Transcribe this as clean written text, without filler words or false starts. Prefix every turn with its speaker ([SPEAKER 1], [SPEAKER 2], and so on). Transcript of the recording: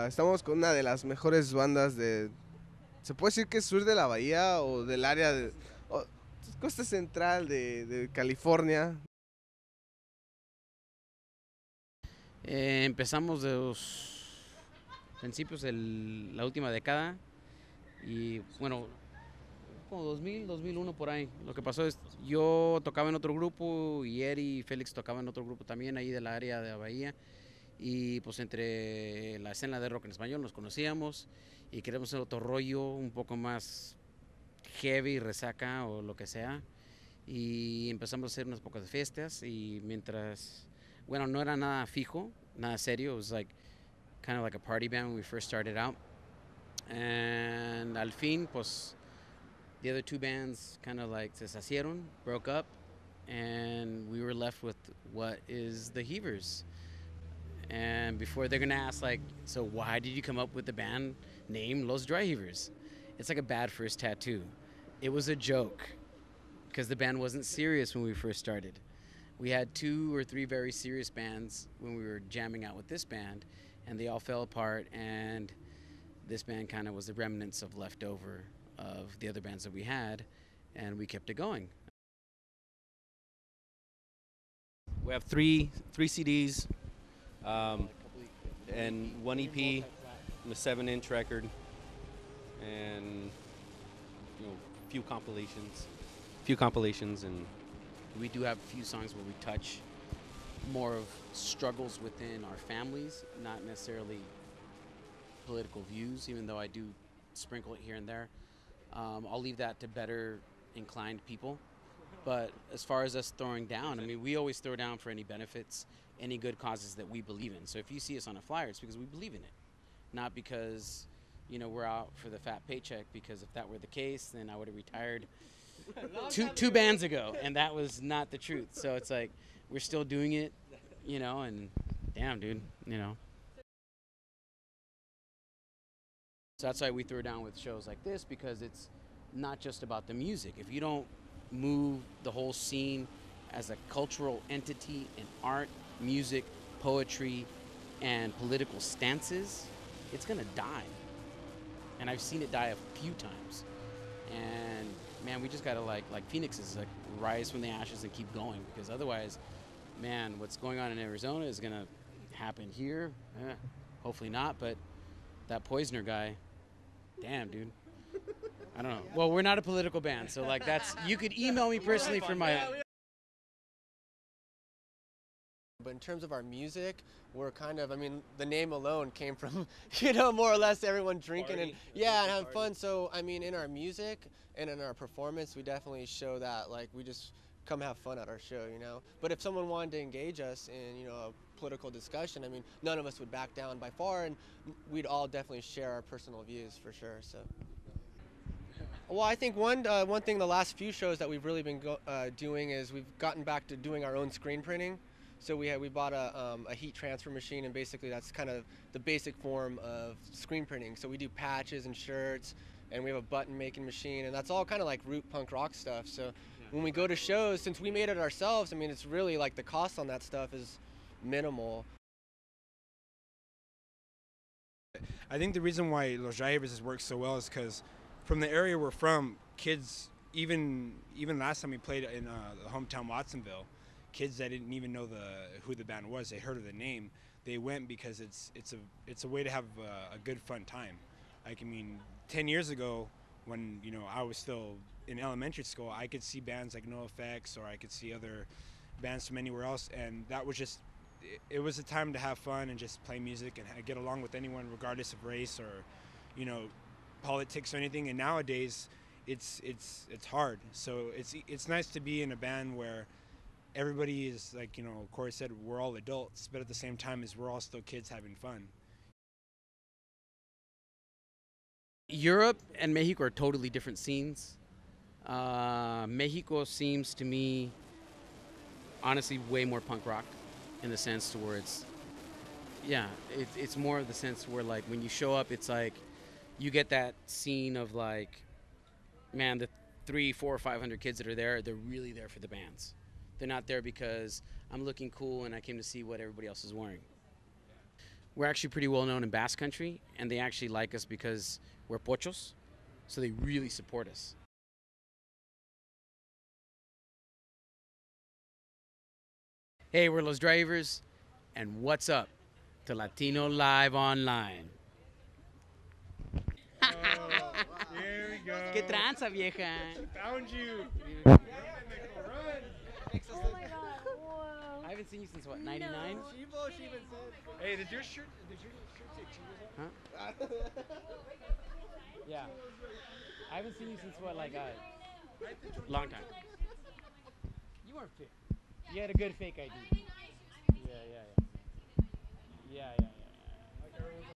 [SPEAKER 1] estamos con una de las mejores bandas de, se puede decir que es sur de la bahía o del área de costa central de California.
[SPEAKER 2] Empezamos de los principios de la última década y bueno, como 2000, 2001 por ahí. Lo que pasó es, yo tocaba en otro grupo y Eddie y Félix tocaban en otro grupo también ahí de la área de la bahía. Y pues entre la escena de rock en español nos conocíamos y queremos hacer otro rollo un poco más heavy, resaca o lo que sea. Y empezamos a hacer unas pocas fiestas y mientras, bueno, no era nada fijo, nada serio. It was like kind of like a party band when we first started out. And al fin, pues, the other two bands kind of like se deshacieron, broke up, and we were left with what is the Heavers. And before they're gonna ask, like, so why did you come up with the band name Los Dryheavers? It's like a bad first tattoo. It was a joke because the band wasn't serious when we first started. We had 2 or 3 very serious bands when we were jamming out with this band, and they all fell apart. And this band kind of was the remnants of leftover of the other bands that we had, and we kept it going.
[SPEAKER 3] We have three CDs, and 1 EP, and a 7-inch record, and a few compilations, and
[SPEAKER 2] We do have a few songs where we touch more of struggles within our families, not necessarily political views, even though I do sprinkle it here and there. I'll leave that to better inclined people. But as far as us throwing down, I mean, we always throw down for any benefits, any good causes that we believe in. So if you see us on a flyer, it's because we believe in it, not because, we're out for the fat paycheck. Because if that were the case, then I would have retired two bands ago, and that was not the truth. So it's like we're still doing it, and damn, dude, So that's why we throw down with shows like this, because it's not just about the music. If you don't move the whole scene as a cultural entity in art, music, poetry, and political stances, it's gonna die. And I've seen it die a few times. And man, we just gotta like phoenixes, like rise from the ashes and keep going, because otherwise, man, what's going on in Arizona is gonna happen here. Hopefully not, but that Poisoner guy, damn, dude. I don't know. Well, we're not a political band, so like you could email me personally for my.
[SPEAKER 4] But in terms of our music, we're kind of, the name alone came from, more or less everyone drinking and having fun. So, in our music and in our performance, we definitely show that, like, we just come have fun at our show, But if someone wanted to engage us in, a political discussion, none of us would back down by far, and we'd all definitely share our personal views for sure, so. Well, I think one thing the last few shows that we've really been doing is we've gotten back to doing our own screen printing. So we bought a heat transfer machine, and basically that's kind of the basic form of screen printing. So we do patches and shirts, and we have a button making machine, and that's all kind of like root punk rock stuff. So when we go to shows, since we made it ourselves, it's really like the cost on that stuff is minimal.
[SPEAKER 5] I think the reason why Los Dryheavers has worked so well is because from the area we're from, kids, even last time we played in the hometown Watsonville, kids that didn't even know who the band was, they heard of the name, they went because it's a way to have a good fun time. Like, 10 years ago, when I was still in elementary school, I could see bands like NoFX, or I could see other bands from anywhere else, and that was just, it was a time to have fun and just play music and get along with anyone, regardless of race or politics or anything. And nowadays it's hard, so it's nice to be in a band where everybody is, like, Corey said, we're all adults, but at the same time is we're all still kids having fun.
[SPEAKER 2] Europe and Mexico are totally different scenes. Mexico seems to me, honestly, way more punk rock, in the sense to where it's more of the sense where, like, when you show up, it's like you get that scene of, like, man, the 300, 400, 500 kids that are there, they're really there for the bands. They're not there because I'm looking cool and I came to see what everybody else is wearing. we're actually pretty well known in Basque Country, and they actually like us because we're pochos, so they really support us. Hey, we're Los Dryheavers, and what's up to Latino Live Online?
[SPEAKER 5] Here we go.
[SPEAKER 2] ¿Qué tranza, vieja?
[SPEAKER 5] Found you.
[SPEAKER 2] Oh
[SPEAKER 6] Oh my god, whoa.
[SPEAKER 2] I haven't seen you since what, 99?
[SPEAKER 5] Hey, did your shirt say Chivas?
[SPEAKER 2] Huh? Yeah. I haven't seen you since what, like a long time. You weren't fit. You had a good fake ID. Yeah. Yeah.